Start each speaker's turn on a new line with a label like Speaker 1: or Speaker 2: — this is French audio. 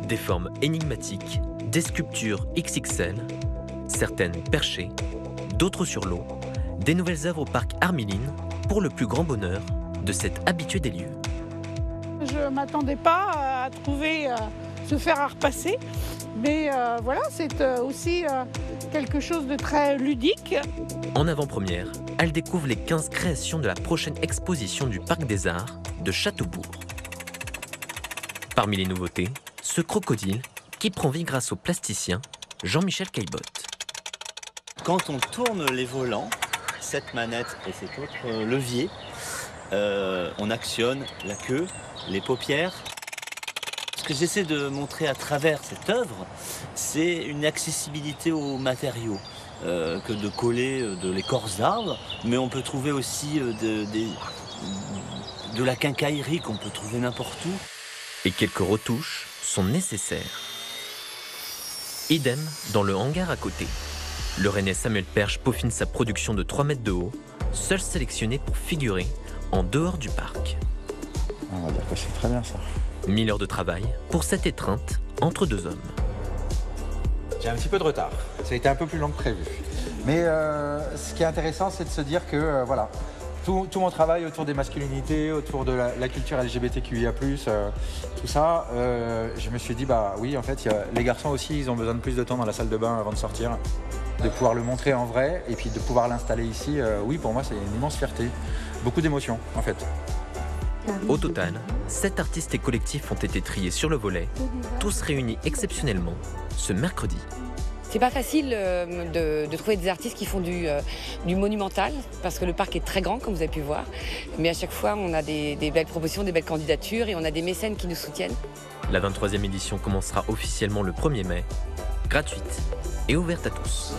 Speaker 1: Des formes énigmatiques, des sculptures XXL, certaines perchées, d'autres sur l'eau, des nouvelles œuvres au parc Armiline pour le plus grand bonheur de cet habitué des lieux.
Speaker 2: Je ne m'attendais pas à trouver ce fer à repasser, mais voilà, c'est aussi quelque chose de très ludique.
Speaker 1: En avant-première, elle découvre les 15 créations de la prochaine exposition du Parc des Arts de Châteaubourg. Parmi les nouveautés, ce crocodile qui prend vie grâce au plasticien Jean-Michel Caillebotte.
Speaker 3: Quand on tourne les volants, cette manette et cet autre levier, on actionne la queue, les paupières. Ce que j'essaie de montrer à travers cette œuvre, c'est une accessibilité aux matériaux, que de coller de l'écorce d'arbres, mais on peut trouver aussi de la quincaillerie qu'on peut trouver n'importe où.
Speaker 1: Et quelques retouches sont nécessaires. Idem dans le hangar à côté. Le Rennais Samuel Perche peaufine sa production de 3 mètres de haut, seul sélectionné pour figurer en dehors du parc.
Speaker 4: On va dire que c'est très bien ça.
Speaker 1: 1000 heures de travail pour cette étreinte entre deux hommes.
Speaker 4: J'ai un petit peu de retard. Ça a été un peu plus long que prévu. Mais ce qui est intéressant, c'est de se dire que voilà, tout mon travail autour des masculinités, autour de la culture LGBTQIA+, tout ça, je me suis dit, bah oui, en fait, les garçons aussi, ils ont besoin de plus de temps dans la salle de bain avant de sortir. De pouvoir le montrer en vrai et puis de pouvoir l'installer ici, oui, pour moi, c'est une immense fierté. Beaucoup d'émotions, en fait.
Speaker 1: Au total, 7 artistes et collectifs ont été triés sur le volet, tous réunis exceptionnellement ce mercredi.
Speaker 5: C'est pas facile de trouver des artistes qui font du monumental, parce que le parc est très grand, comme vous avez pu voir. Mais à chaque fois, on a des belles propositions, des belles candidatures, et on a des mécènes qui nous soutiennent.
Speaker 1: La 23e édition commencera officiellement le 1er mai, gratuite et ouverte à tous.